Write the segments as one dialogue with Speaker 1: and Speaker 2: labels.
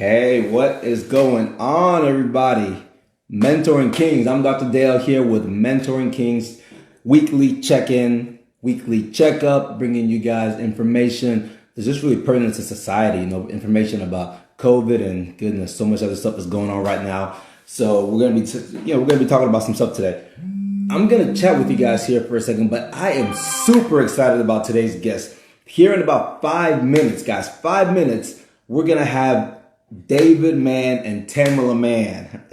Speaker 1: Hey, what is going on, everybody? Mentoring Kings. I'm Dr. Dale here with Mentoring Kings weekly check-in, weekly checkup, bringing you guys information that's just really pertinent to society. Information about COVID and goodness, so much other stuff is going on right now. So we're gonna be talking about some stuff today. I'm gonna chat with you guys here for a second, but I am super excited about today's guest. Here in about 5 minutes, guys, 5 minutes, we're gonna have David Mann and Tamela Mann.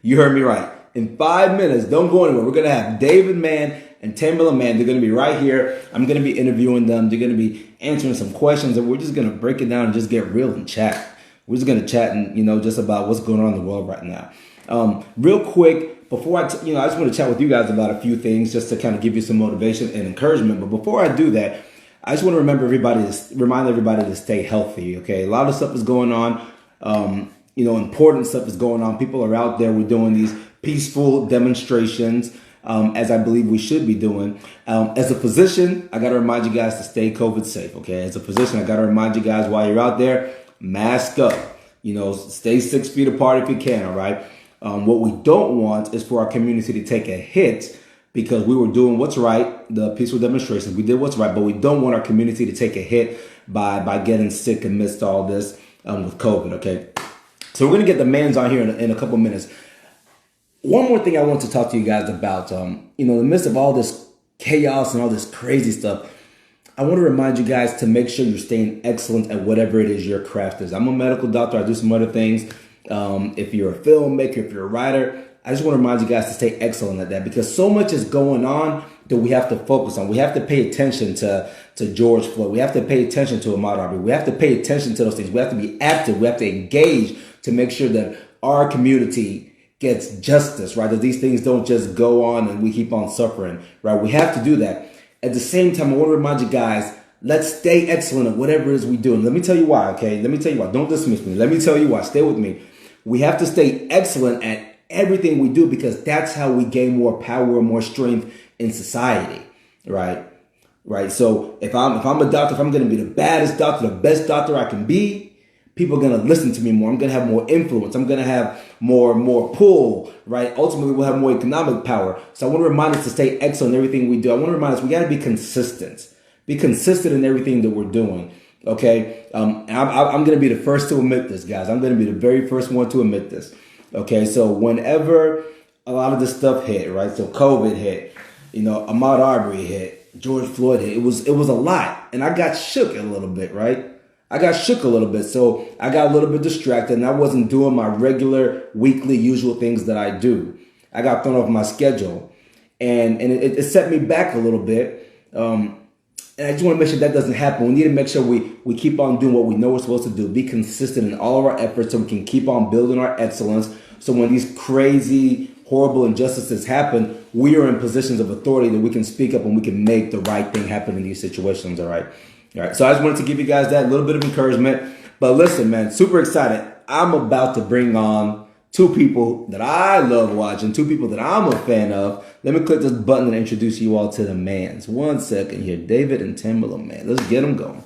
Speaker 1: You heard me right. In 5 minutes, don't go anywhere. We're gonna have David Mann and Tamela Mann. They're gonna be right here. I'm gonna be interviewing them. They're gonna be answering some questions, and we're just gonna break it down and just get real and chat. We're just gonna chat and just about what's going on in the world right now. Real quick, before I just want to chat with you guys about a few things just to kind of give you some motivation and encouragement. But before I do that, I just want to remind everybody to stay healthy. Okay, a lot of stuff is going on. Important stuff is going on. People are out there. We're doing these peaceful demonstrations, as I believe we should be doing. As a physician, I got to remind you guys to stay COVID safe. Okay, as a physician, I got to remind you guys while you're out there, mask up. Stay 6 feet apart if you can. All right. What we don't want is for our community to take a hit because we were doing what's right, the peaceful demonstrations. We did what's right, but we don't want our community to take a hit by getting sick amidst all this with COVID, okay? So we're going to get the Manns on here in a couple minutes. One more thing I want to talk to you guys about. In the midst of all this chaos and all this crazy stuff, I want to remind you guys to make sure you're staying excellent at whatever it is your craft is. I'm a medical doctor. I do some other things. If you're a filmmaker, if you're a writer, I just want to remind you guys to stay excellent at that because so much is going on that we have to focus on. We have to pay attention to George Floyd. We have to pay attention to Ahmaud Arbery. We have to pay attention to those things. We have to be active. We have to engage to make sure that our community gets justice, right? That these things don't just go on and we keep on suffering, right? We have to do that. At the same time, I want to remind you guys, let's stay excellent at whatever it is we do. And let me tell you why, okay? Let me tell you why. Don't dismiss me. Let me tell you why. Stay with me. We have to stay excellent at everything we do because that's how we gain more power and more strength in society, right? Right. So if I'm a doctor, if I'm going to be the baddest doctor, the best doctor I can be, people are going to listen to me more. I'm going to have more influence. I'm going to have more pull, right? Ultimately, we'll have more economic power. So I want to remind us to stay excellent in everything we do. I want to remind us we got to be consistent. Be consistent in everything that we're doing. Okay. I'm going to be the first to admit this, guys. I'm going to be the very first one to admit this. Okay. So whenever a lot of this stuff hit, right? So COVID hit, Ahmaud Arbery hit, George Floyd hit. It was a lot. And I got shook a little bit, right? I got shook a little bit. So I got a little bit distracted and I wasn't doing my regular weekly usual things that I do. I got thrown off my schedule and it set me back a little bit. And I just want to make sure that doesn't happen. We need to make sure we keep on doing what we know we're supposed to do. Be consistent in all of our efforts so we can keep on building our excellence. So when these crazy, horrible injustices happen, we are in positions of authority that we can speak up and we can make the right thing happen in these situations, all right? All right, so I just wanted to give you guys that little bit of encouragement. But listen, man, super excited. I'm about to bring on two people that I love watching, two people that I'm a fan of. Let me click this button and introduce you all to the Manns. 1 second here. David and Tamela Mann. Let's get them going.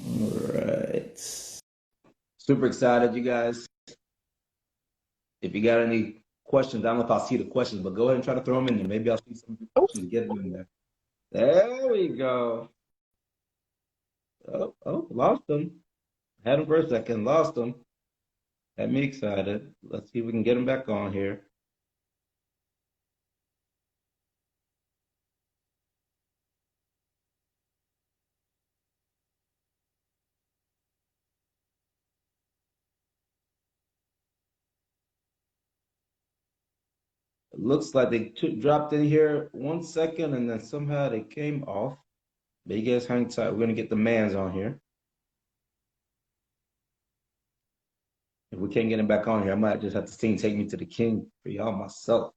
Speaker 1: All right. Super excited, you guys. If you got any questions, I don't know if I'll see the questions, but go ahead and try to throw them in there. Maybe I'll see some questions and get them in there. There we go. Oh, lost them. Had them for a second, lost them. Had me excited. Let's see if we can get them back on here. It looks like they dropped in here 1 second and then somehow they came off. But you guys hang tight. We're going to get the Manns on here. If we can't get him back on here, I might just have to take me to the king for y'all myself.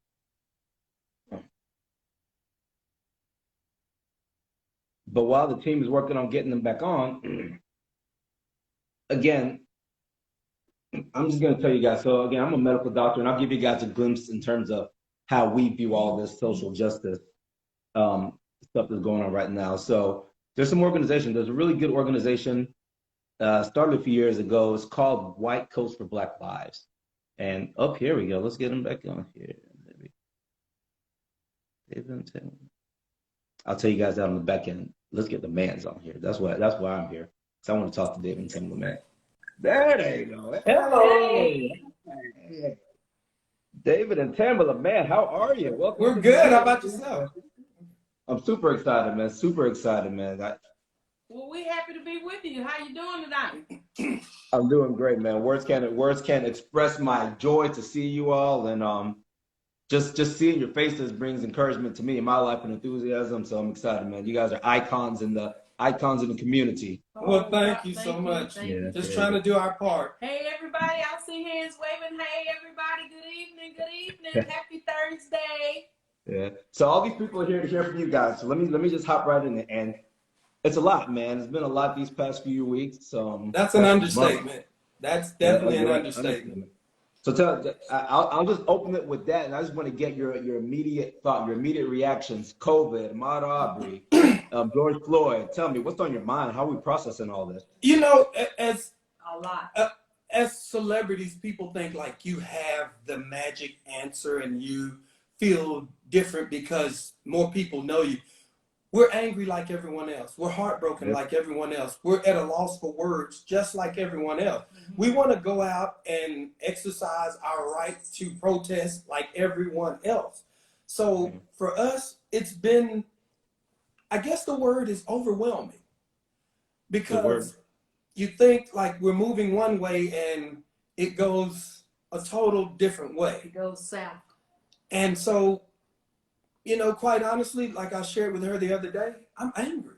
Speaker 1: But while the team is working on getting them back on, again, I'm just going to tell you guys. So again, I'm a medical doctor, and I'll give you guys a glimpse in terms of how we view all this social justice. stuff that's going on right now. So there's some organization. There's a really good organization started a few years ago. It's called White Coats for Black Lives. And here we go. Let's get them back on here. David and Tamela. I'll tell you guys that on the back end. Let's get the Manns on here. That's why I'm here. So I want to talk to David and Tamela Mann. There you go. Hello. Hey. David and Tamela Mann, how are you?
Speaker 2: Welcome. We're good. How about yourself?
Speaker 1: I'm super excited, man. Super excited, man.
Speaker 3: Well, we're happy to be with you. How you doing tonight?
Speaker 1: I'm doing great, man. Words can't express my joy to see you all, and just seeing your faces brings encouragement to me in my life and enthusiasm. So I'm excited, man. You guys are icons in the community.
Speaker 2: Well, thank you so much. Just trying to do our part.
Speaker 3: Hey, everybody! I see hands waving. Hey, everybody! Good evening. Good evening. Happy Thursday.
Speaker 1: Yeah. So all these people are here to hear from you guys. So let me just hop right in, and it's a lot, man. It's been a lot these past few weeks.
Speaker 2: That's an understatement. That's definitely an understatement.
Speaker 1: So I'll just open it with that, and I just want to get your immediate thought, your immediate reactions. COVID, Ahmaud Arbery, George Floyd. Tell me, what's on your mind? How are we processing all this?
Speaker 2: You know, as
Speaker 3: a lot.
Speaker 2: As celebrities, people think like you have the magic answer and you feel different because more people know you. We're angry like everyone else. We're heartbroken like everyone else. We're at a loss for words just like everyone else. Mm-hmm. We want to go out and exercise our right to protest like everyone else. So for us, it's been, I guess the word is overwhelming. Because you think like we're moving one way and it goes a total different way.
Speaker 3: It goes south.
Speaker 2: And so, you know, quite honestly, like I shared with her the other day, I'm angry.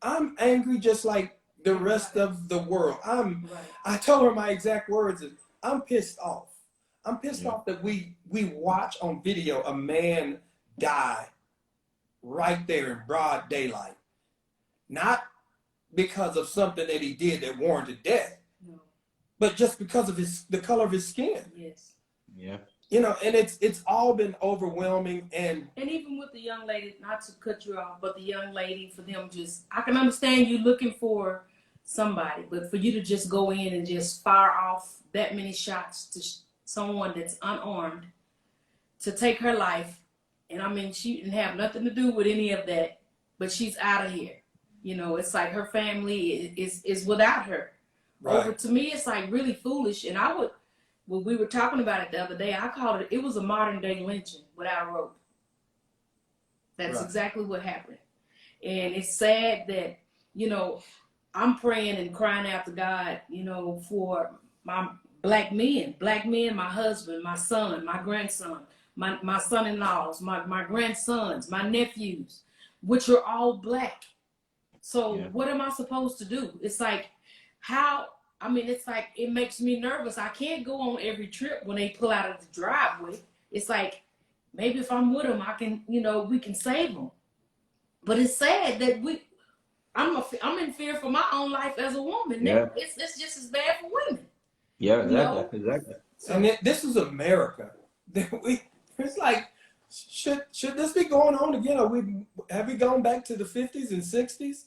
Speaker 2: I'm angry just like the rest of the world. I told her my exact words is, I'm pissed off. I'm pissed off that we watch on video a man die right there in broad daylight. Not because of something that he did that warranted death, but just because of the color of his skin.
Speaker 3: Yes.
Speaker 1: Yeah.
Speaker 2: You know, and it's all been overwhelming, and
Speaker 3: even with the young lady, not to cut you off, but the young lady, for them I can understand you looking for somebody, but for you to just go in and just fire off that many shots to someone that's unarmed, to take her life, and I mean, she didn't have nothing to do with any of that, but she's out of here. You know, it's like her family is without her.
Speaker 2: Right.
Speaker 3: To me, it's like really foolish, and when we were talking about it the other day, I called it was a modern day lynching without a rope. That's exactly what happened. And it's sad that, you know, I'm praying and crying out to God, you know, for my black men, my husband, my son, my grandson, my son-in-laws, my grandsons, my nephews, which are all black. So what am I supposed to do? It's like, it's like, it makes me nervous. I can't go on every trip when they pull out of the driveway. It's like, maybe if I'm with them, I can, you know, we can save them. But it's sad that I'm in fear for my own life as a woman. Yeah. It's just as bad for women.
Speaker 1: Yeah, exactly. Exactly.
Speaker 2: And this is America. It's like, should this be going on again? Have we gone back to the 50s and 60s?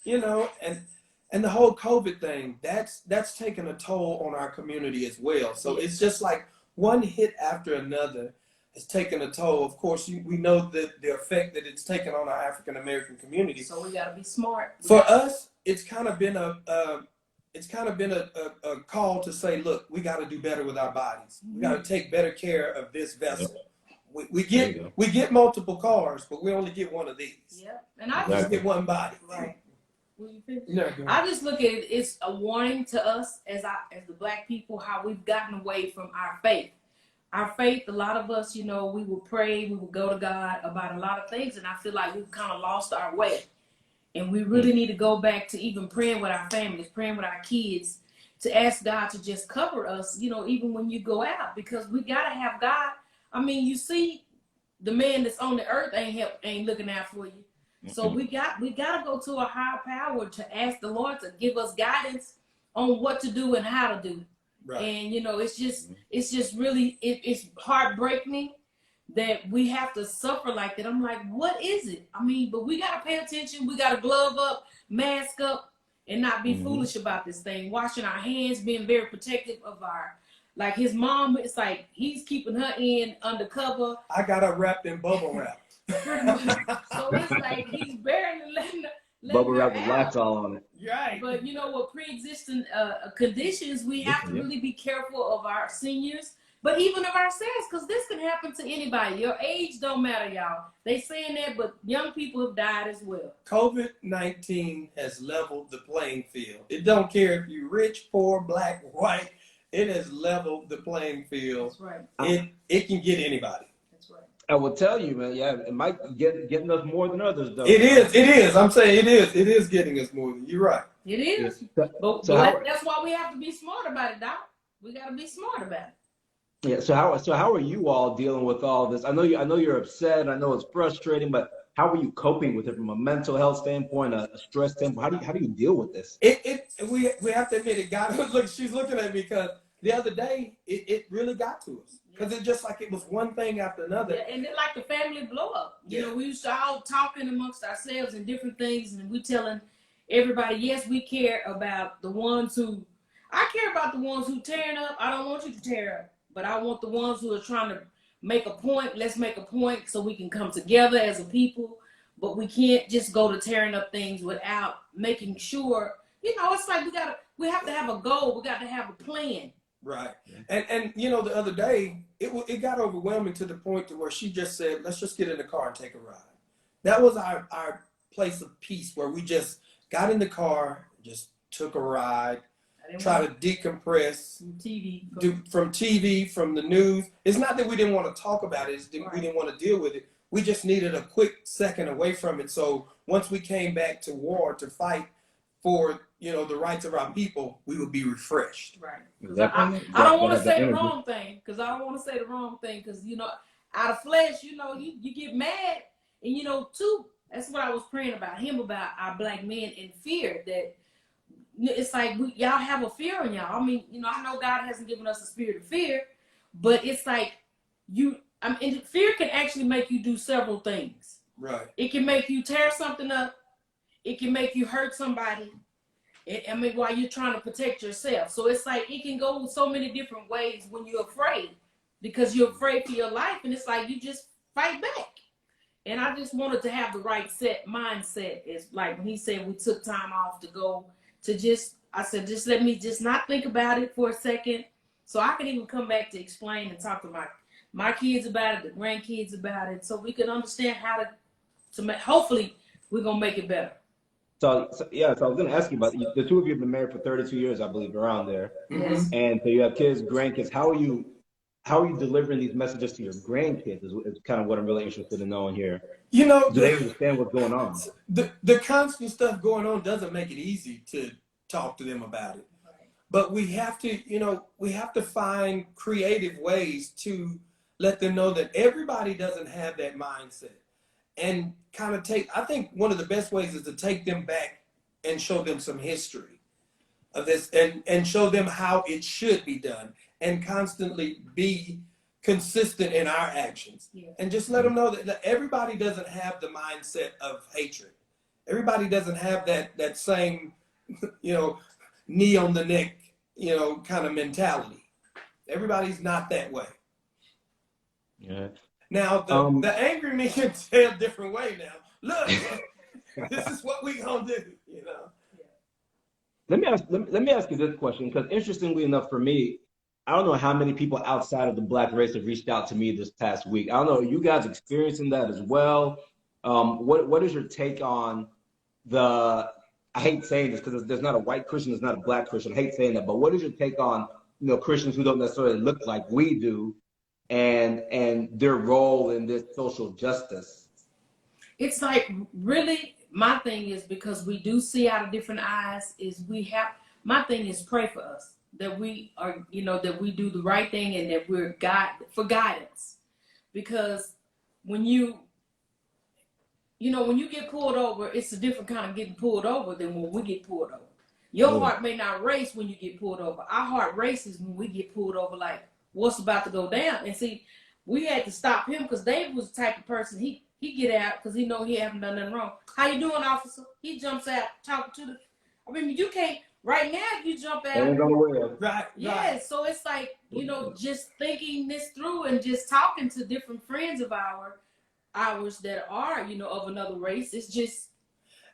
Speaker 2: You know, and the whole COVID thing, that's taken a toll on our community as well. So it's just like one hit after another has taken a toll. Of course, we know the effect that it's taken on our African American community.
Speaker 3: So we got to be smart.
Speaker 2: For us, it's kind of been a call to say, look, we got to do better with our bodies. We got to take better care of this vessel. We get multiple cars, but we only get one of these.
Speaker 3: Yeah, and I
Speaker 2: just get one body.
Speaker 3: Right.
Speaker 2: No,
Speaker 3: I just look at it, it's a warning to us as the black people, how we've gotten away from our faith. Our faith, a lot of us, you know, we will pray, we will go to God about a lot of things, and I feel like we've kind of lost our way. And we really need to go back to even praying with our families, praying with our kids, to ask God to just cover us, you know, even when you go out, because we got to have God. I mean, you see, the man that's on the earth ain't looking out for you. So we got to go to a higher power to ask the Lord to give us guidance on what to do and how to do. Right. And you know, it's just really it's heartbreaking that we have to suffer like that. I'm like, what is it? I mean, but we got to pay attention. We got to glove up, mask up, and not be foolish about this thing. Washing our hands, being very protective of our, like his mom, it's like he's keeping her in undercover.
Speaker 2: I got her wrapped in bubble wrap.
Speaker 3: So it's like he's barely letting
Speaker 1: Bubble
Speaker 3: her
Speaker 1: wrap with
Speaker 3: out.
Speaker 1: lights all on it.
Speaker 2: Right.
Speaker 3: But you know, with pre-existing conditions, we have to really be careful of our seniors, but even of ourselves, because this can happen to anybody. Your age don't matter, y'all. They saying that, but young people have died as well.
Speaker 2: COVID-19 has leveled the playing field. It don't care if you're rich, poor, black, white. It has leveled the playing field.
Speaker 3: That's right.
Speaker 2: It can get anybody.
Speaker 3: That's right.
Speaker 1: I will tell you, man. Yeah, it might getting us more than others, though.
Speaker 2: It is. I'm saying it is. It is getting us more than you're right.
Speaker 3: It is.
Speaker 1: Yes.
Speaker 3: But that's why we have to be smart about it, Doc. We got to be smart about it.
Speaker 1: Yeah. So how are you all dealing with all this? I know you're upset. I know it's frustrating, but how are you coping with it from a mental health standpoint, a stress standpoint? How do you deal with this?
Speaker 2: We have to admit it got us. Look, she's looking at me because the other day it really got to us. Because it's just like it was one thing after another.
Speaker 3: Yeah, and then like the family blow up. You know, we used to all talking amongst ourselves and different things, and we telling everybody, yes, we care about the ones who, I care about the ones who tearing up. I don't want you to tear up, but I want the ones who are trying to make a point. Let's make a point so we can come together as a people, but we can't just go to tearing up things without making sure, you know, it's like we have to have a goal. We got to have a plan.
Speaker 2: Right. And you know, the other day, it got overwhelming to the point to where she just said, let's just get in the car and take a ride. That was our place of peace, where we just got in the car, just took a ride, try to decompress from TV, from the news. It's not that we didn't want to talk about it, it's that we didn't want to deal with it. We just needed a quick second away from it. So once we came back to war, to fight for, you know, the rights of our people, we would be refreshed.
Speaker 3: Right.
Speaker 1: Exactly.
Speaker 3: I don't want to say the wrong thing, because you know, out of flesh, you know, you get mad, and you know, too. That's what I was praying about our black men in fear. That it's like y'all have a fear in y'all. I mean, you know, I know God hasn't given us a spirit of fear, but it's like fear can actually make you do several things.
Speaker 2: Right.
Speaker 3: It can make you tear something up. It can make you hurt somebody. While you're trying to protect yourself. So it's like it can go so many different ways when you're afraid, because you're afraid for your life, and it's like you just fight back. And I just wanted to have the right mindset. It's like when he said we took time off to go to I said, just let me just not think about it for a second, so I can even come back to explain and talk to my kids about it, the grandkids about it, so we can understand how to make, hopefully we're going to make it better.
Speaker 1: So I was going to ask you about the two of you have been married for 32 years, I believe, around there.
Speaker 3: Yes.
Speaker 1: And so you have kids, grandkids. How are you delivering these messages to your grandkids? Is kind of what I'm really interested in knowing here. You know, do they understand what's going on?
Speaker 2: The constant stuff going on doesn't make it easy to talk to them about it. But we have to find creative ways to let them know that everybody doesn't have that mindset. And kind of I think one of the best ways is to take them back and show them some history of this, and show them how it should be done, and constantly be consistent in our actions. Yeah. And just let them know that everybody doesn't have the mindset of hatred. Everybody doesn't have that same, you know, knee on the neck, you know, kind of mentality. Everybody's not that way.
Speaker 1: Yeah.
Speaker 2: Now, the angry me can say a different way now. Look, this is what we gonna do, you know.
Speaker 1: Let me ask you this question, because interestingly enough for me, I don't know how many people outside of the black race have reached out to me this past week. I don't know, are you guys experiencing that as well? What is your take on I hate saying this because there's not a white Christian, there's not a black Christian. I hate saying that, but what is your take on, you know, Christians who don't necessarily look like we do, and their role in this social justice?
Speaker 3: It's like, really, my thing is, because we do see out of different eyes, my thing is pray for us, that we are, you know, that we do the right thing, and that we're for guidance. Because when you get pulled over, it's a different kind of getting pulled over than when we get pulled over. Your heart may not race when you get pulled over. Our heart races when we get pulled over, like, what's about to go down. And see, we had to stop him because Dave was the type of person he get out because he know he haven't done nothing wrong. How you doing, officer? He jumps out talking to the. I mean, you can't right now. If you jump out,
Speaker 2: Right.
Speaker 3: yeah.
Speaker 2: Right.
Speaker 3: So it's like just thinking this through and just talking to different friends of ours that are of another race. It's just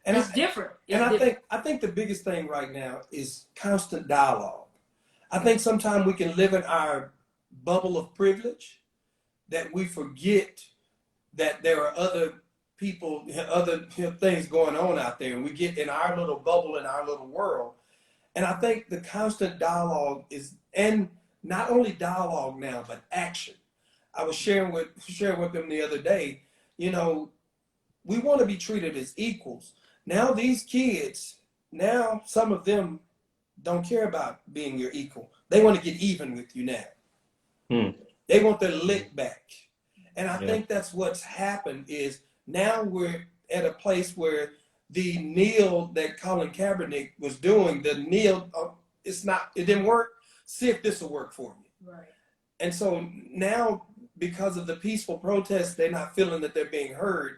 Speaker 3: it's different.
Speaker 2: I think the biggest thing right now is constant dialogue. I think sometimes we can live in our bubble of privilege that we forget that there are other people, other things going on out there, and we get in our little bubble, in our little world. And I think the constant dialogue is, and not only dialogue now, but action. I was sharing with them the other day, we want to be treated as equals. Now these kids, now some of them don't care about being your equal. They want to get even with you now. They want their lick back. And I think that's what's happened is now we're at a place where the kneel that Colin Kaepernick was doing, the kneel, it didn't work. See if this will work for me.
Speaker 3: Right.
Speaker 2: And so now, because of the peaceful protests, they're not feeling that they're being heard.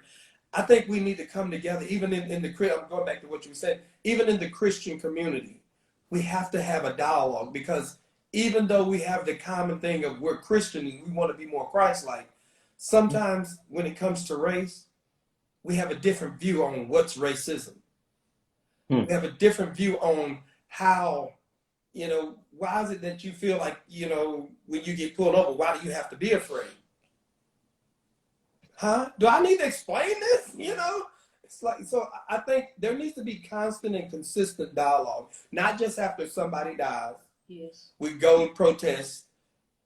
Speaker 2: I think we need to come together, even in the, I'm going back to what you said, even in the Christian community, we have to have a dialogue, because even though we have the common thing of we're Christian and we want to be more Christ-like, sometimes when it comes to race, we have a different view on what's racism. We have a different view on how, why is it that you feel like, when you get pulled over, why do you have to be afraid? Huh? Do I need to explain this? It's like, so I think there needs to be constant and consistent dialogue, not just after somebody dies.
Speaker 3: Yes.
Speaker 2: We go and protest,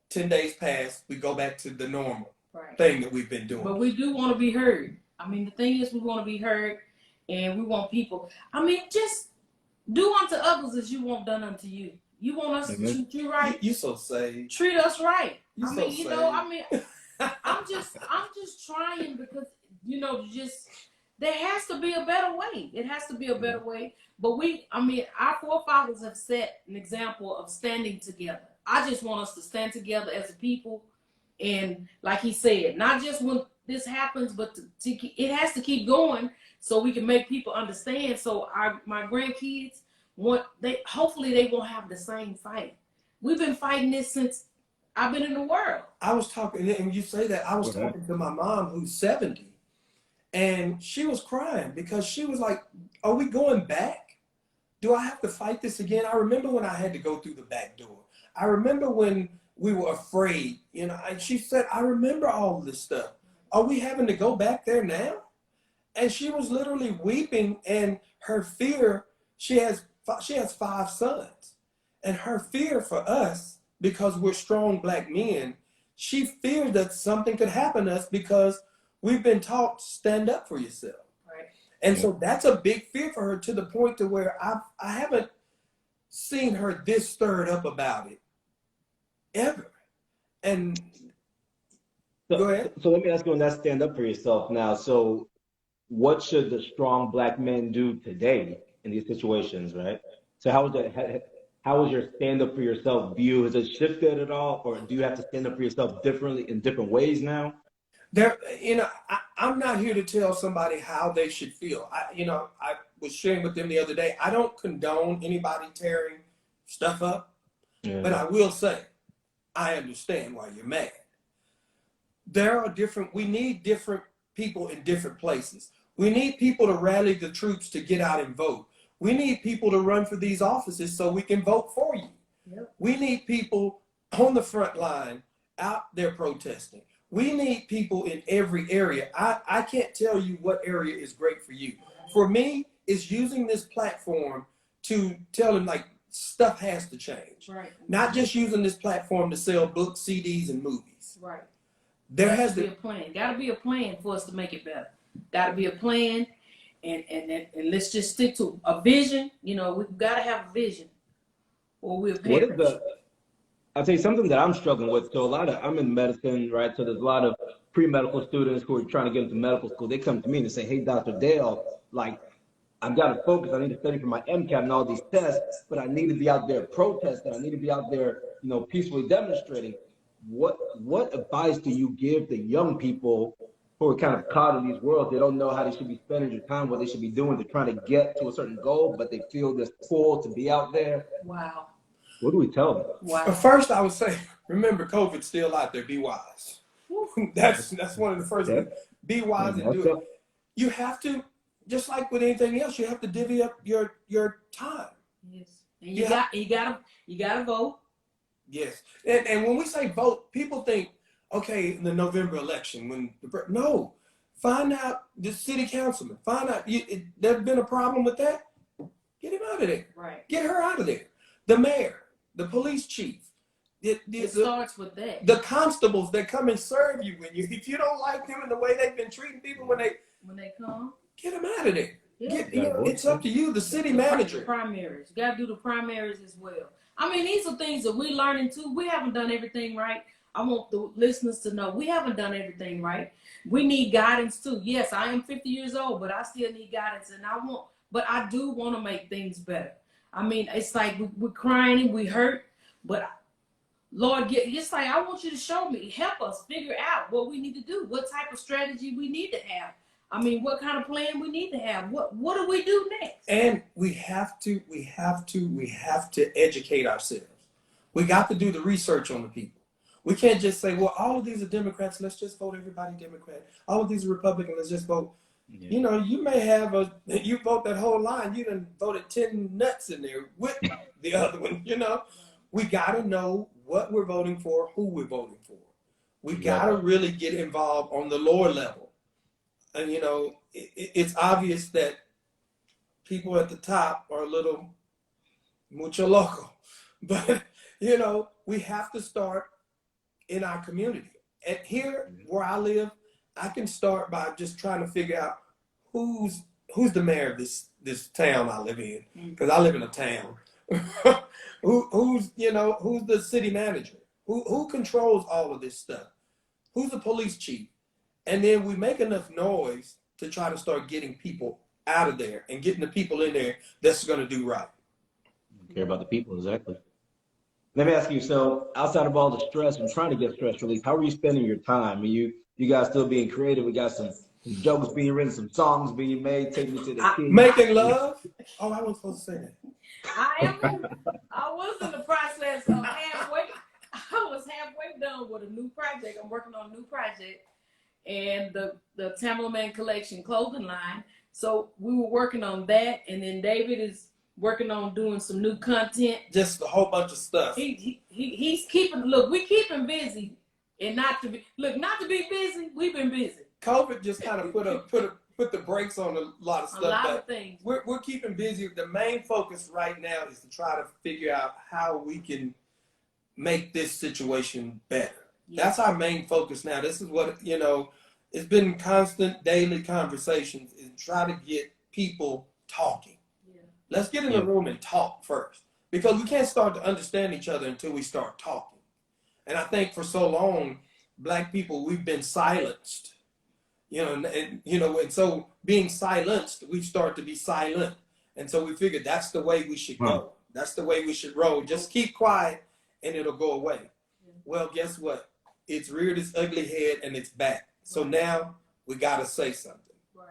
Speaker 2: 10 days pass, we go back to the normal thing that we've been doing.
Speaker 3: But we do want to be heard. I mean, the thing is, we want to be heard, and we want people. I mean, just do unto others as you want done unto you. You want us to treat you right.
Speaker 2: You so saved.
Speaker 3: Treat us right.
Speaker 2: You
Speaker 3: I
Speaker 2: so
Speaker 3: mean,
Speaker 2: saved.
Speaker 3: I'm just trying because, there has to be a better way. It has to be a better way. But our forefathers have set an example of standing together. I just want us to stand together as a people. And like he said, not just when this happens, but it has to keep going so we can make people understand. So my grandkids, hopefully they won't have the same fight. We've been fighting this since I've been in the world.
Speaker 2: I was talking, and you say that, I was talking to my mom who's 70, and she was crying because she was like, are we going back? Do I have to fight this again? I remember when I had to go through the back door. I remember when we were afraid, and she said, I remember all this stuff. Are we having to go back there now? And she was literally weeping, and her fear, she has 5 sons, and her fear for us, because we're strong Black men, she feared that something could happen to us because we've been taught stand up for yourself.
Speaker 3: Right.
Speaker 2: And so that's a big fear for her, to the point to where I haven't seen her this stirred up about it ever. And go ahead.
Speaker 4: So let me ask you on that stand up for yourself now. So what should the strong Black men do today in these situations, right? So how is your stand up for yourself view? Has it shifted at all, or do you have to stand up for yourself differently in different ways now?
Speaker 2: I'm not here to tell somebody how they should feel. I was sharing with them the other day, I don't condone anybody tearing stuff up, but I will say, I understand why you're mad. We need different people in different places. We need people to rally the troops to get out and vote. We need people to run for these offices so we can vote for you.
Speaker 3: Yep.
Speaker 2: We need people on the front line out there protesting. We need people in every area. I can't tell you what area is great for you. For me, it's using this platform to tell them, like, stuff has to change.
Speaker 3: Right.
Speaker 2: Not just using this platform to sell books, CDs, and movies.
Speaker 3: Right.
Speaker 2: There has to
Speaker 3: be a plan. Got to be a plan for us to make it better. Got to be a plan, and let's just stick to a vision. We've got to have a vision, or we'll perish.
Speaker 4: I'll tell you something that I'm struggling with. So I'm in medicine, right? So there's a lot of pre-medical students who are trying to get into medical school. They come to me and say, hey, Dr. Dale, like, I've got to focus. I need to study for my MCAT and all these tests, but I need to be out there protesting. I need to be out there, peacefully demonstrating. what advice do you give the young people who are kind of caught in these worlds? They don't know how they should be spending their time, what they should be doing. They're trying to get to a certain goal, but they feel this pull to be out there.
Speaker 3: Wow.
Speaker 4: What do we tell them?
Speaker 3: Wow.
Speaker 2: First, I would say, remember, COVID's still out there. Be wise. That's one of the first things. Be wise and do it. You have to, just like with anything else, you have to divvy up your time.
Speaker 3: Yes. And you gotta vote.
Speaker 2: Yes. And when we say vote, people think, okay, the November election, no, find out the city councilman, find out there's been a problem with that. Get him out of there.
Speaker 3: Right.
Speaker 2: Get her out of there. The mayor, the police chief.
Speaker 3: It starts with that.
Speaker 2: The constables that come and serve you if you don't like them and the way they've been treating people when they
Speaker 3: come,
Speaker 2: get them out of there.
Speaker 3: Yeah.
Speaker 2: It's up to you, the city manager.
Speaker 3: Primaries. You got to do the primaries as well. I mean, these are things that we're learning too. We haven't done everything right. I want the listeners to know we haven't done everything right. We need guidance too. Yes, I am 50 years old, but I still need guidance, but I do want to make things better. I mean, it's like we're crying, we hurt, but Lord, it's like I want you to show me, help us figure out what we need to do, what type of strategy we need to have. I mean, what kind of plan we need to have? What do we do next?
Speaker 2: And we have to educate ourselves. We got to do the research on the people. We can't just say, well, all of these are Democrats, let's just vote everybody Democrat. All of these are Republican, let's just vote. Yeah. You know, you may have you vote that whole line, you done voted 10 nuts in there with the other one, you know. We got to know what we're voting for, who we're voting for. We got to really get involved on the lower level. And, you know, it's obvious that people at the top are a little mucho loco. But, you know, we have to start in our community. And here where I live, I can start by just trying to figure out who's the mayor of this town I live in, because I live in a town. Who's the city manager? Who controls all of this stuff? Who's the police chief? And then we make enough noise to try to start getting people out of there and getting the people in there that's going to do right.
Speaker 4: Care about the people, exactly. Let me ask you, so outside of all the stress and trying to get stress relief, how are you spending your time? Are you guys still being creative? We got some jokes being written, some songs being made, taking me to the kids.
Speaker 2: Making love? Oh, I wasn't supposed to say that.
Speaker 3: I was in the process of I was halfway done with a new project. I'm working on a new project and the Tamela Mann collection clothing line. So we were working on that, and then David is working on doing some new content.
Speaker 2: Just a whole bunch of stuff.
Speaker 3: He's we keep him busy, and not to be busy. We've been busy.
Speaker 2: COVID just kind of put the brakes on a lot of stuff.
Speaker 3: A lot of things.
Speaker 2: We're keeping busy. The main focus right now is to try to figure out how we can make this situation better. Yeah. That's our main focus now. This is what, you know, it's been constant daily conversations is try to get people talking. Yeah. Let's get in the room and talk first, because we can't start to understand each other until we start talking. And I think for so long, Black people, we've been silenced. And so being silenced, we start to be silent. And so we figured that's the way we should go. That's the way we should roll. Just keep quiet and it'll go away. Well, guess what? It's reared its ugly head and it's back. So now we got to say something.
Speaker 3: Right.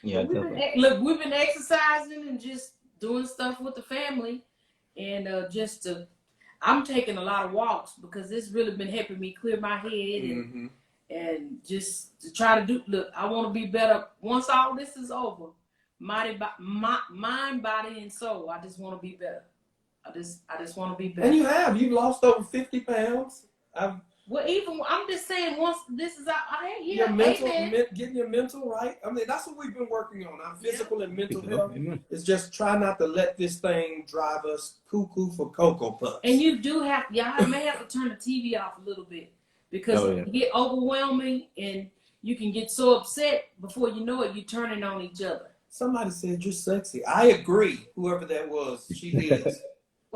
Speaker 4: Yeah.
Speaker 3: We've been exercising and just doing stuff with the family. And I'm taking a lot of walks because it's really been helping me clear my head and just to try to I want to be better once all this is over. Mind, body, and soul. I just want to be better. I just want to be better.
Speaker 2: And you've lost over 50 pounds. I'm
Speaker 3: just saying, once this is out,
Speaker 2: getting your mental right. I mean, that's what we've been working on. Our physical and mental health is just try not to let this thing drive us cuckoo for Cocoa Puffs.
Speaker 3: And y'all may have to turn the TV off a little bit because it can get overwhelming and you can get so upset before you know it, you're turning on each other.
Speaker 2: Somebody said you're sexy. I agree. Whoever that was, she is.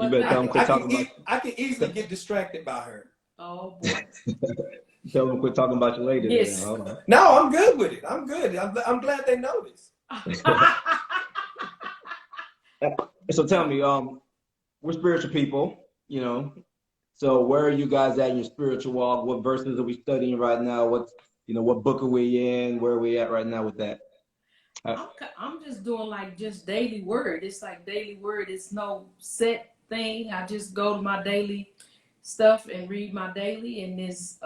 Speaker 4: You better tell them quit talking about.
Speaker 2: I can easily get distracted by her.
Speaker 3: Oh boy.
Speaker 4: Tell them quit talking about your lady.
Speaker 3: Yes.
Speaker 2: No, I'm good with it. I'm good. I'm glad they noticed.
Speaker 4: So tell me, we're spiritual people, So where are you guys at in your spiritual walk? What verses are we studying right now? What book are we in? Where are we at right now with that?
Speaker 3: I'm just doing like just daily word. It's like daily word. It's no set thing. I just go to my daily stuff and read my daily, and that's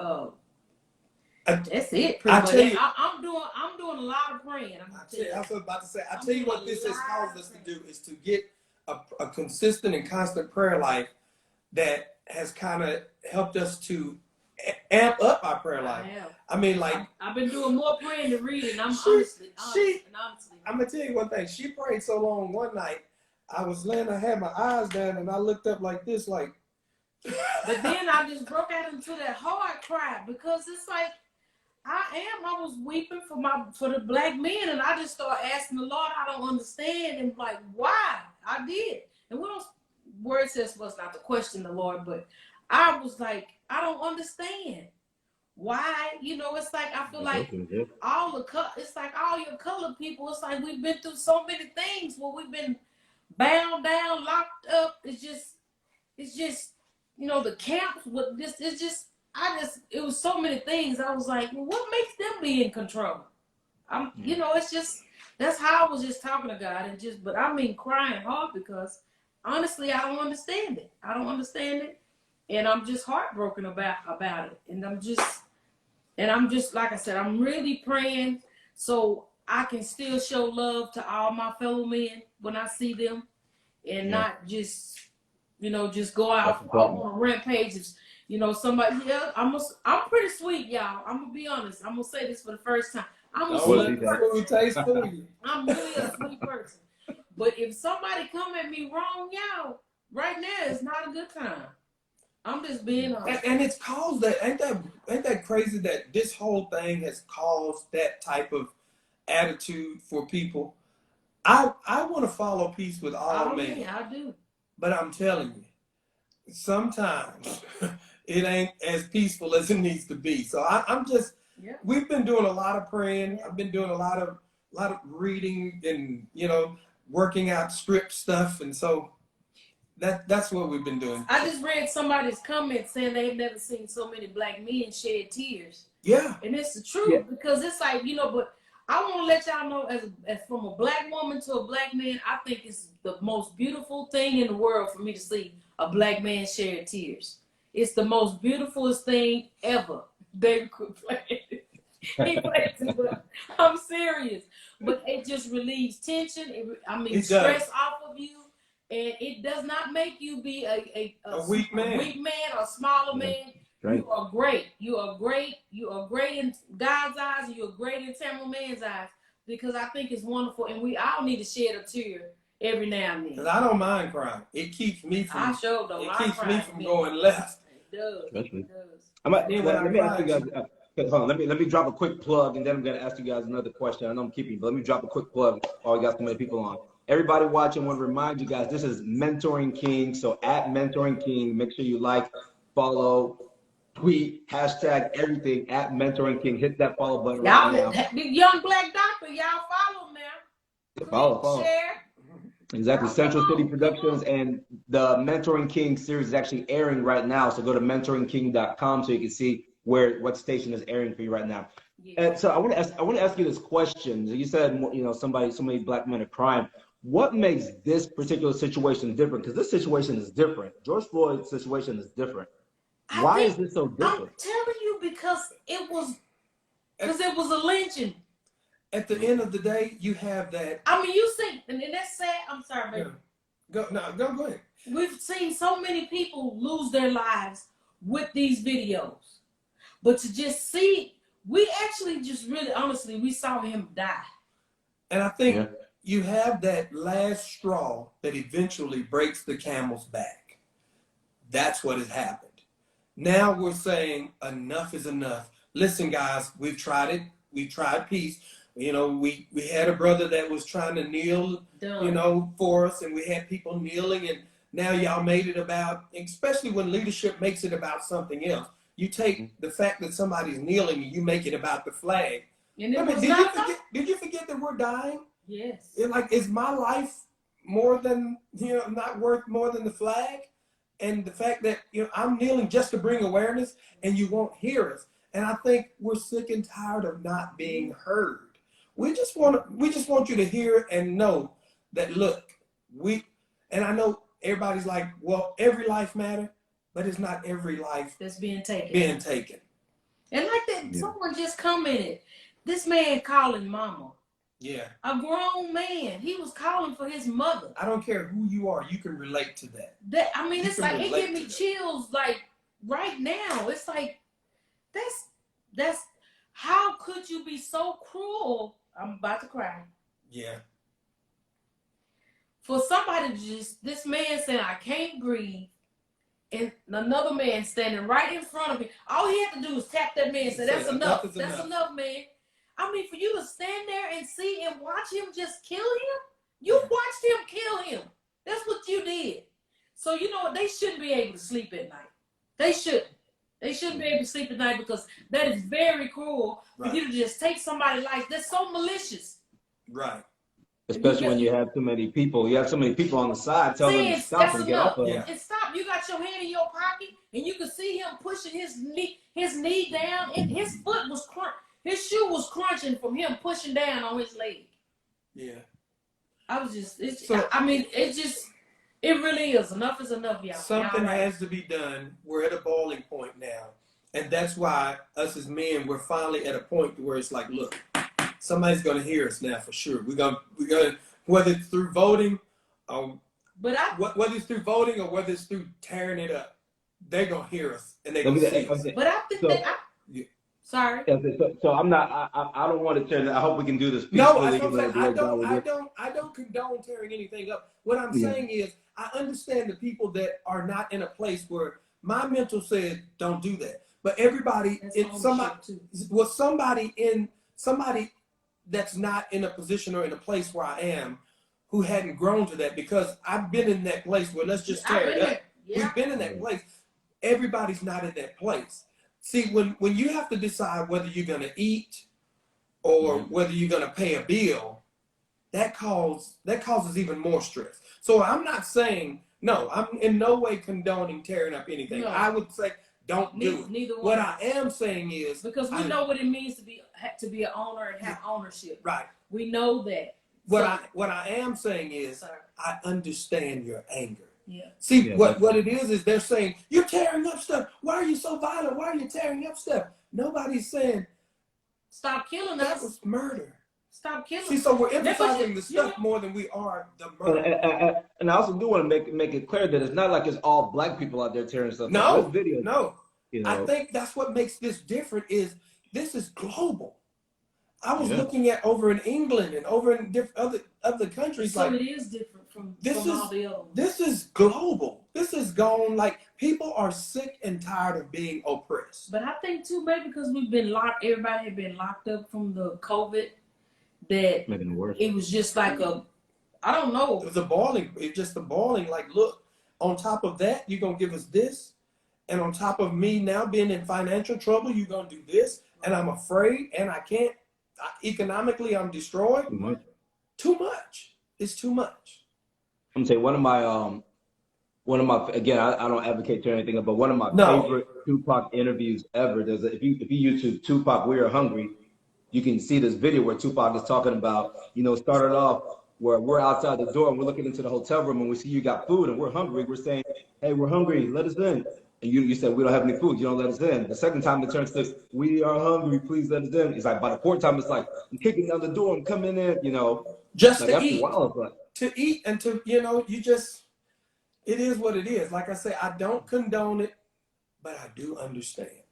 Speaker 3: it. Pretty much. I'm doing a lot of praying.
Speaker 2: I was about to say. I tell you what this has caused us to do is to get a consistent and constant prayer life that has kind of helped us to amp up our prayer life. I mean, like
Speaker 3: I've been doing more praying than reading.
Speaker 2: Honestly, I'm gonna tell you one thing. She prayed so long one night. I was laying, I had my eyes down, and I looked up like this, like.
Speaker 3: But then I just broke out into that hard cry because it's like I was weeping for the black men, and I just started asking the Lord. I don't understand, and like why I did. And word says for us not to question the Lord, but I was like, I don't understand why. It's like I feel like it's like all your colored people. It's like we've been through so many things where we've been bound down, locked up. It's just the camps with this. It was so many things. I was like, well, what makes them be in control? It's just that's how I was just talking to God but I mean crying hard because honestly I don't understand it. And I'm just heartbroken about it. And I'm just like I said, I'm really praying so I can still show love to all my fellow men when I see them and not just just go out on rampages. Somebody. Yeah, I'm pretty sweet, y'all. I'm gonna be honest. I'm gonna say this for the first time. I'm a sweet person. I'm really a sweet person. But if somebody come at me wrong, y'all, right now is not a good time. I'm just being honest.
Speaker 2: And it's caused that. Ain't that crazy that this whole thing has caused that type of attitude for people? I want to follow peace with all men.
Speaker 3: Yeah, I do.
Speaker 2: But I'm telling you, sometimes it ain't as peaceful as it needs to be. So we've been doing a lot of praying. I've been doing a lot of reading and working out script stuff, and so that's what we've been doing.
Speaker 3: I just read somebody's comment saying they've never seen so many black men shed tears.
Speaker 2: Yeah,
Speaker 3: and it's the truth because it's like but I want to let y'all know, as from a black woman to a black man, I think it's the most beautiful thing in the world for me to see a black man shed tears. It's the most beautifulest thing ever. David could play it. He plays it, but I'm serious. But it just relieves tension. Stress off of you, and it does not make you be a weak man, or smaller man. Right. You are great. You are great. You are great in God's eyes, and you are great in Tamela Mann's eyes, because I think it's wonderful, and we all need to shed a tear every now and then.
Speaker 2: Because I don't mind crying. It keeps me from.
Speaker 3: I sure don't.
Speaker 2: It keeps me from going left.
Speaker 3: It does. It does.
Speaker 4: Let me ask you guys. Hold on, let me drop a quick plug, and then I'm gonna ask you guys another question. I know I'm keeping, but let me drop a quick plug. Oh, we got so many people on. Everybody watching, want to remind you guys, this is Mentoring King. So at Mentoring King, make sure you like, follow, tweet, hashtag everything at Mentoring King. Hit that follow button right now.
Speaker 3: The young black doctor, y'all follow now.
Speaker 4: Follow.
Speaker 3: Share.
Speaker 4: Exactly. Central City Productions, and the Mentoring King series is actually airing right now. So go to mentoringking.com so you can see what station is airing for you right now. Yeah. And so I want to ask you this question. You said so many black men are crying. What makes this particular situation different? Because this situation is different. George Floyd's situation is different. Why is this so different?
Speaker 3: I'm telling you, because it was a lynching.
Speaker 2: At the end of the day, you have that.
Speaker 3: I mean, you see, and that's sad. I'm sorry, baby.
Speaker 2: Yeah. Go ahead.
Speaker 3: We've seen so many people lose their lives with these videos. But to just see, we actually just really, honestly, we saw him die.
Speaker 2: And I think you have that last straw that eventually breaks the camel's back. That's what has happened. Now we're saying enough is enough. Listen, guys, we've tried it. We tried peace. We had a brother that was trying to kneel, for us, and we had people kneeling, and now y'all made it about, especially when leadership makes it about something else. You take the fact that somebody's kneeling and you make it about the flag.
Speaker 3: And
Speaker 2: did you forget that we're dying?
Speaker 3: Yes.
Speaker 2: Is my life more than, not worth more than the flag? And the fact that I'm kneeling just to bring awareness, and you won't hear us. And I think we're sick and tired of not being heard. We just want you to hear and know that look, and I know everybody's like, well, every life matters, but it's not every life
Speaker 3: that's being taken. And like that, someone just commented, this man calling mama.
Speaker 2: Yeah.
Speaker 3: A grown man. He was calling for his mother.
Speaker 2: I don't care who you are. You can relate to that.
Speaker 3: It's like, it gave me chills like right now. It's like, that's, how could you be so cruel? I'm about to cry.
Speaker 2: Yeah.
Speaker 3: For somebody to just, this man saying, I can't breathe. And another man standing right in front of me. All he had to do was tap that man and say, that's enough. That's enough, man. I mean, for you to stand there and see and watch him just kill him, you watched him kill him. That's what you did. So you know what? They shouldn't be able to sleep at night. They shouldn't. They shouldn't be able to sleep at night because that is very cruel for you to just take somebody's life. That's so malicious.
Speaker 2: Right.
Speaker 4: Especially when you have too many people. You have so many people on the side telling them to stop and get off of them.
Speaker 3: And stop. You got your hand in your pocket, and you can see him pushing his knee down, and his foot was his shoe was crunching from him pushing down on his leg.
Speaker 2: Yeah.
Speaker 3: I was just, it really is. Enough is enough, y'all.
Speaker 2: Something has to be done. We're at a boiling point now. And that's why us as men, we're finally at a point where it's like, look, somebody's going to hear us now for sure. We're going to, whether it's through voting, whether it's through voting or whether it's through tearing it up, they're going to hear us and they're going to see us.
Speaker 3: But I think sorry.
Speaker 4: So I'm not. I don't want to tear that. I hope we can do this peacefully.
Speaker 2: No, I don't condone tearing anything up. What I'm saying is, I understand the people that are not in a place where my mental said don't do that. But everybody, somebody that's not in a position or in a place where I am, who hadn't grown to that, because I've been in that place where let's just tear it up. Yeah. We've been in that place. Everybody's not in that place. See, when you have to decide whether you're going to eat or whether you're going to pay a bill, that causes even more stress. So I'm not saying, no, I'm in no way condoning tearing up anything. No. I would say don't do it.
Speaker 3: Neither one.
Speaker 2: What I am saying is,
Speaker 3: because we know what it means to be an owner and have ownership.
Speaker 2: Right.
Speaker 3: We know that.
Speaker 2: What I am saying is, I understand your anger.
Speaker 3: Yeah.
Speaker 2: See, what it is they're saying, you're tearing up stuff. Why are you so violent? Why are you tearing up stuff? Nobody's saying,
Speaker 3: stop killing
Speaker 2: us. That was murder. Stop killing. See, so we're emphasizing the stuff more than we are the murder.
Speaker 4: And I also do want to make it clear that it's not like it's all black people out there tearing stuff.
Speaker 2: No, no. I think that's what makes this different. Is this is global. I was looking at over in England and over in other countries.
Speaker 3: So it is different from all the other ones.
Speaker 2: This is global. This is gone. Like, people are sick and tired of being oppressed.
Speaker 3: But I think too, maybe because we've been locked, everybody had been locked up from the COVID, that
Speaker 4: making it worse.
Speaker 3: It was just like I don't know.
Speaker 2: It was just a bawling. Like, look, on top of that, you're going to give us this. And on top of me now being in financial trouble, you're going to do this. And I'm afraid, and I can't. Economically, I'm destroyed. Too much. It's too much.
Speaker 4: I'm gonna say one of my again, I don't advocate to anything, but one of my favorite Tupac interviews ever. If you YouTube Tupac, We Are Hungry, you can see this video where Tupac is talking about, started off where we're outside the door and we're looking into the hotel room and we see you got food and we're hungry. We're saying, hey, we're hungry, let us in. And you said, we don't have any food, you don't let us in. The second time it turns to, we are hungry, please let us in. It's like, by the fourth time, it's like, I'm kicking down the door, I'm coming in,
Speaker 2: Just
Speaker 4: like,
Speaker 2: to eat.
Speaker 4: Wild, but.
Speaker 2: To eat and to, it is what it is. Like I say, I don't condone it, but I do understand.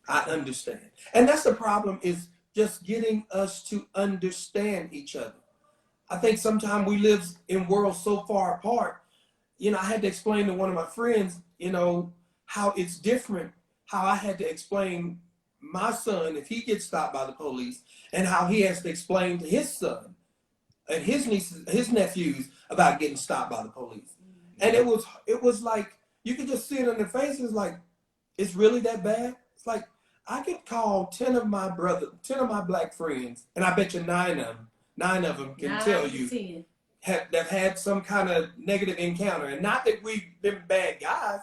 Speaker 2: I understand. And that's the problem, is just getting us to understand each other. I think sometimes we live in worlds so far apart. I had to explain to one of my friends, how it's different, how I had to explain my son if he gets stopped by the police, and how he has to explain to his son and his nieces, his nephews, about getting stopped by the police. And it was like, you could just see it on their faces, like, it's really that bad? It's like, I could call 10 of my black friends, and I bet you 9 of them can tell you they've had some kind of negative encounter. And not that we've been bad guys,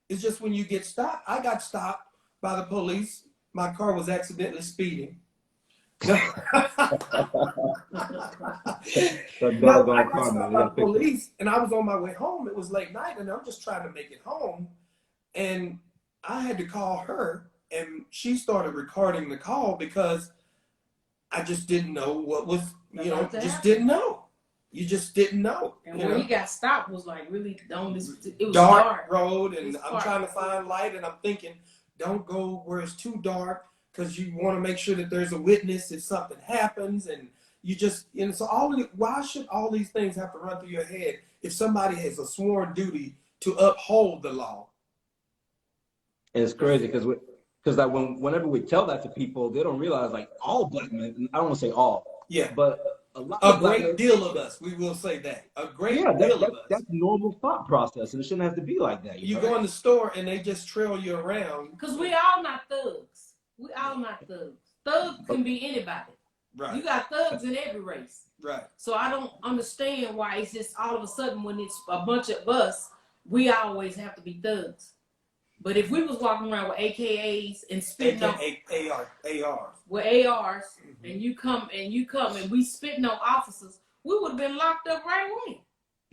Speaker 2: It's just when you get stopped. I got stopped by the police. My car was accidentally speeding.
Speaker 4: The
Speaker 2: No, I
Speaker 4: doggone
Speaker 2: got
Speaker 4: karma.
Speaker 2: stopped
Speaker 4: They
Speaker 2: by the
Speaker 4: gotta fix it.
Speaker 2: police, and I was on my way home. It was late night, and I'm just trying to make it home. And I had to call her, and she started recording the call because I just didn't know what was, just didn't know. You just didn't know.
Speaker 3: And where he got stopped was like really on this. It was
Speaker 2: dark road, and
Speaker 3: It's
Speaker 2: I'm
Speaker 3: dark.
Speaker 2: trying to find light, and I'm thinking, don't go where it's too dark because you want to make sure that there's a witness if something happens, and you just, so why should all these things have to run through your head if somebody has a sworn duty to uphold the law?
Speaker 4: And it's crazy because like whenever we tell that to people, they don't realize like all black men. I don't want to say all,
Speaker 2: Yeah,
Speaker 4: but a lot
Speaker 2: a
Speaker 4: of black
Speaker 2: great
Speaker 4: men.
Speaker 2: deal of us, we will say that, a great
Speaker 4: Yeah,
Speaker 2: deal of us.
Speaker 4: that's normal thought process, and it shouldn't have to be like that.
Speaker 2: You go in the store and they just trail you around.
Speaker 3: Because we all not thugs. We all not thugs. Thug can be anybody.
Speaker 2: Right.
Speaker 3: You got thugs in every race.
Speaker 2: Right.
Speaker 3: So I don't understand why it's just all of a sudden when it's a bunch of us, we always have to be thugs. But if we was walking around with AKAs and spitting on
Speaker 2: ARs.
Speaker 3: With ARs, and you come and we spitting on officers, we would have been locked up right away.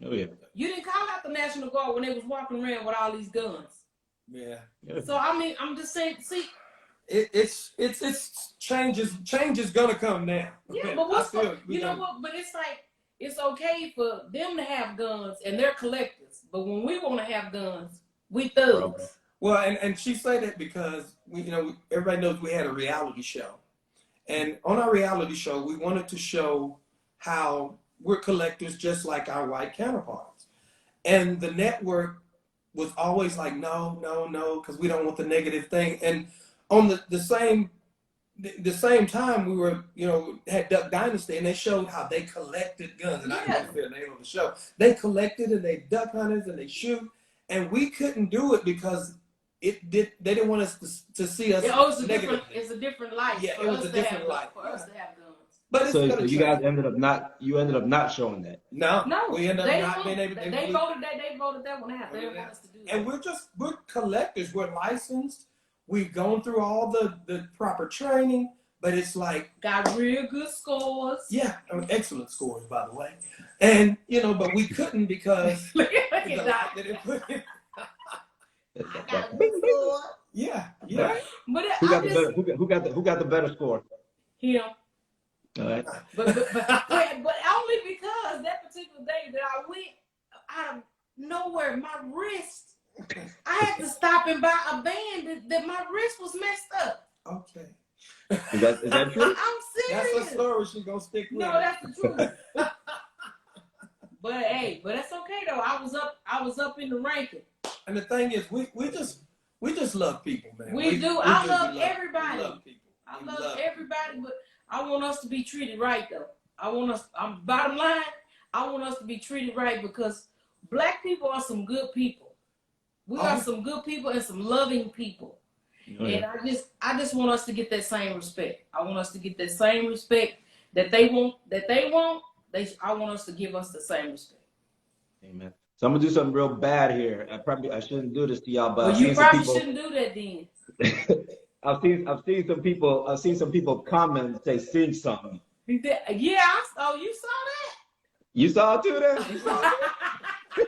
Speaker 4: Oh yeah.
Speaker 3: You didn't call out the National Guard when they was walking around with all these guns.
Speaker 2: Yeah.
Speaker 3: So I mean, I'm just saying, see,
Speaker 2: it's change is gonna come now.
Speaker 3: yeah, but but it's like it's okay for them to have guns and they're collectors, but when we want to have guns, we thugs.
Speaker 2: Well, and she said that because everybody knows we had a reality show, and on our reality show we wanted to show how we're collectors just like our white counterparts, and the network was always like no because we don't want the negative thing. And on the same time we were had Duck Dynasty, and they showed how they collected guns, and I don't feel the name of the show. They collected and they duck hunters and they shoot, and we couldn't do it because they didn't want us to see us.
Speaker 3: It's a different life.
Speaker 2: Yeah, it was a different life
Speaker 3: for us to have guns.
Speaker 2: But
Speaker 4: so you guys ended up not showing that.
Speaker 2: No, we ended up not being able
Speaker 3: to. They voted that one out. They didn't want us to do that.
Speaker 2: And we're collectors. We're licensed. We've gone through all the proper training, but it's like
Speaker 3: got real good scores.
Speaker 2: Yeah, excellent scores, by the way. And but we couldn't because
Speaker 3: look at that. I got a good score.
Speaker 2: Yeah.
Speaker 3: But
Speaker 4: who got the better score?
Speaker 3: Him.
Speaker 4: All right.
Speaker 3: But only because that particular day that I went out of nowhere, my wrist, I had to stop and buy a band that my wrist was messed up.
Speaker 2: Okay.
Speaker 4: Is that true?
Speaker 3: I'm serious.
Speaker 2: That's a story she's gonna stick with.
Speaker 3: No, that's the truth. But that's okay though. I was up in the ranking.
Speaker 2: And the thing is, we just love people, man.
Speaker 3: We do. I love everybody.
Speaker 2: We love people.
Speaker 3: I love everybody, but I want us to be treated right though. Bottom line, I want us to be treated right because black people are some good people. We are some good people and some loving people. Oh, yeah. And I just want us to get that same respect. I want us to get that same respect that they want. I want us to give us the same respect.
Speaker 4: Amen. So I'm gonna do something real bad here. I shouldn't do this to y'all, but
Speaker 3: well, you probably shouldn't do that then.
Speaker 4: I've seen some people comment and say sing something.
Speaker 3: Yeah, you saw that?
Speaker 4: You saw it too then? You saw it too?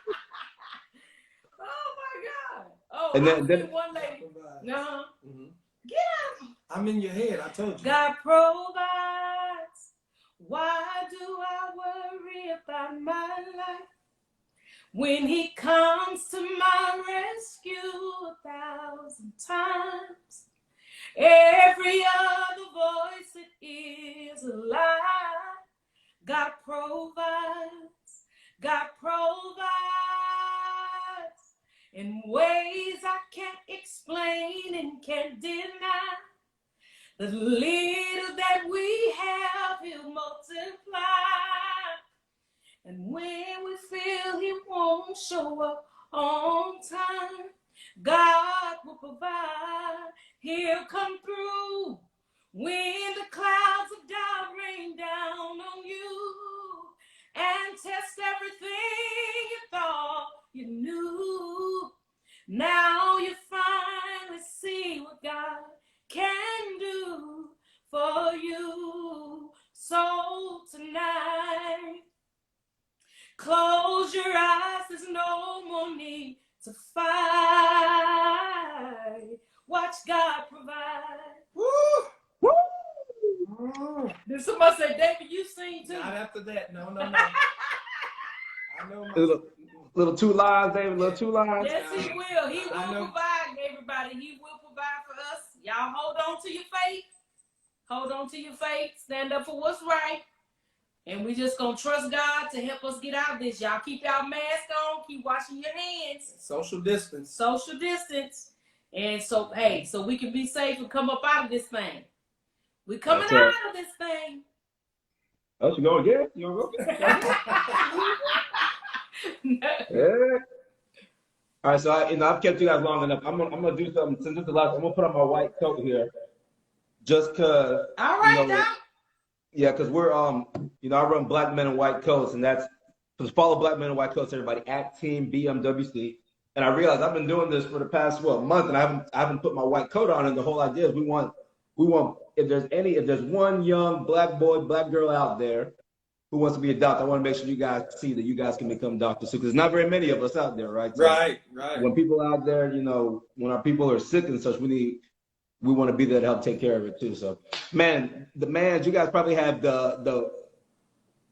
Speaker 3: Oh my God. Oh,
Speaker 4: and then
Speaker 3: one lady. Uh-huh.
Speaker 2: Mm-hmm.
Speaker 3: Get out.
Speaker 2: I'm in your head, I told you.
Speaker 3: God provides. Why do I worry about my life? When he comes to my rescue 1,000 times, every other voice it is a lie. God provides in ways I can't explain and can't deny. The little that we have, he'll multiply. And when we feel he won't show up on time, God will provide. He'll come through when the clouds of doubt rain down on you and test everything you thought you knew. Now there's no more need to fight. Watch God provide.
Speaker 2: Woo!
Speaker 3: Then somebody say, David, you sing too.
Speaker 2: Not after that. No. I know my.
Speaker 4: Little two lines, David. Little two lines.
Speaker 3: Yes, he will. He will provide, everybody. He will provide for us. Y'all hold on to your faith. Hold on to your faith. Stand up for what's right. And we just going to trust God to help us get out of this. Y'all keep y'all mask on. Keep washing your hands.
Speaker 2: Social distance.
Speaker 3: Social distance. And so, hey, so we can be safe and come up out of this thing. We're coming out of this thing.
Speaker 4: Oh, you going again? You going to go? Yeah. All right, so I've kept you guys long enough. I'm gonna do something. Since this is the last, I'm gonna put on my white coat here, just cause.
Speaker 3: All right, Doc.
Speaker 4: Yeah, cause we're I run Black Men in White Coats, and that's just follow Black Men in White Coats, everybody at Team BMWC. And I realized I've been doing this for the past month, and I haven't put my white coat on. And the whole idea is we want if there's one young black boy, black girl out there who wants to be a doctor, I want to make sure you guys see that you guys can become doctors too, because there's not very many of us out there, right? So
Speaker 2: right.
Speaker 4: When people out there, when our people are sick and such, we want to be there to help take care of it too. So, man, you guys probably have the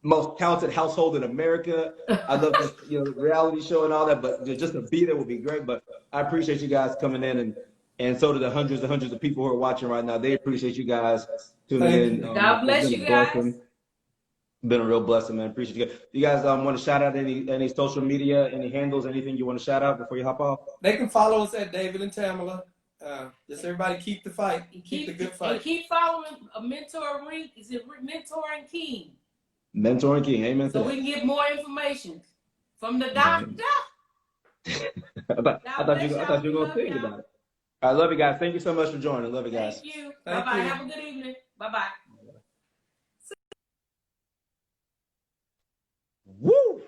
Speaker 4: most talented household in America. I love this, reality show and all that, but just to be there would be great. But I appreciate you guys coming in, and so do the hundreds and hundreds of people who are watching right now. They appreciate you guys tuning in.
Speaker 3: God bless you guys.
Speaker 4: Been a real blessing, man. Appreciate you guys. You guys want to shout out any social media, any handles, anything you want to shout out before you hop off?
Speaker 2: They can follow us at David and Tamela. Just everybody keep the fight. Keep the good fight.
Speaker 3: And keep following a Mentoring. Is it Mentoring King?
Speaker 4: Mentoring King. Amen.
Speaker 3: So we can get more information from the doctor.
Speaker 4: I thought you were going to think about it. I love you guys. Thank you so much for joining. Love you guys.
Speaker 3: Thank you. Bye-bye. Have a good evening. Bye-bye.
Speaker 4: Woo!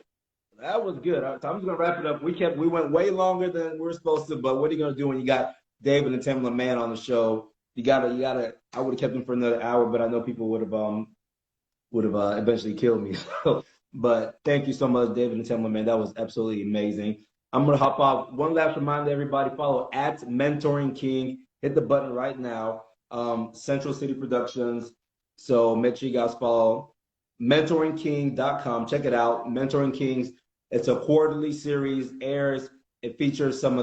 Speaker 4: That was good. So I'm just gonna wrap it up. We went way longer than we were supposed to, but what are you gonna do when you got David and Tamela Mann on the show? You gotta. I would have kept him for another hour, but I know people would have eventually killed me. But thank you so much, David and Tamela Mann. That was absolutely amazing. I'm gonna hop off. One last reminder, everybody, follow at Mentoring King. Hit the button right now. Central City Productions. So make sure you guys follow. mentoringking.com. Check it out. Mentoring Kings. It's a quarterly series, airs. It features some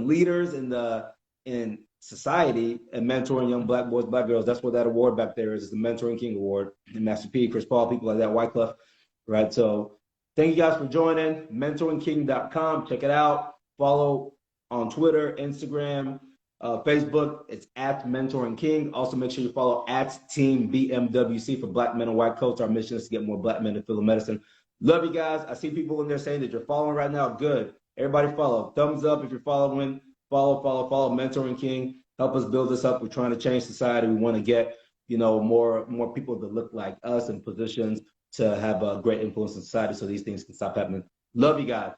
Speaker 4: leaders in society and mentoring young black boys, black girls. That's what that award back there is, the Mentoring King Award. And Master P, Chris Paul, people like that, Wyclef, right? So thank you guys for joining. mentoringking.com. Check it out. Follow on Twitter, Instagram, Facebook. It's at Mentoring King. Also, make sure you follow at Team BMWC for Black Men in White Coats. Our mission is to get more black men to field of medicine. Love you guys. I see people in there saying that you're following right now. Good. Everybody follow. Thumbs up if you're following. Follow Mentoring King. Help us build this up. We're trying to change society. We want to get, more people that look like us in positions to have a great influence in society so these things can stop happening. Love you guys.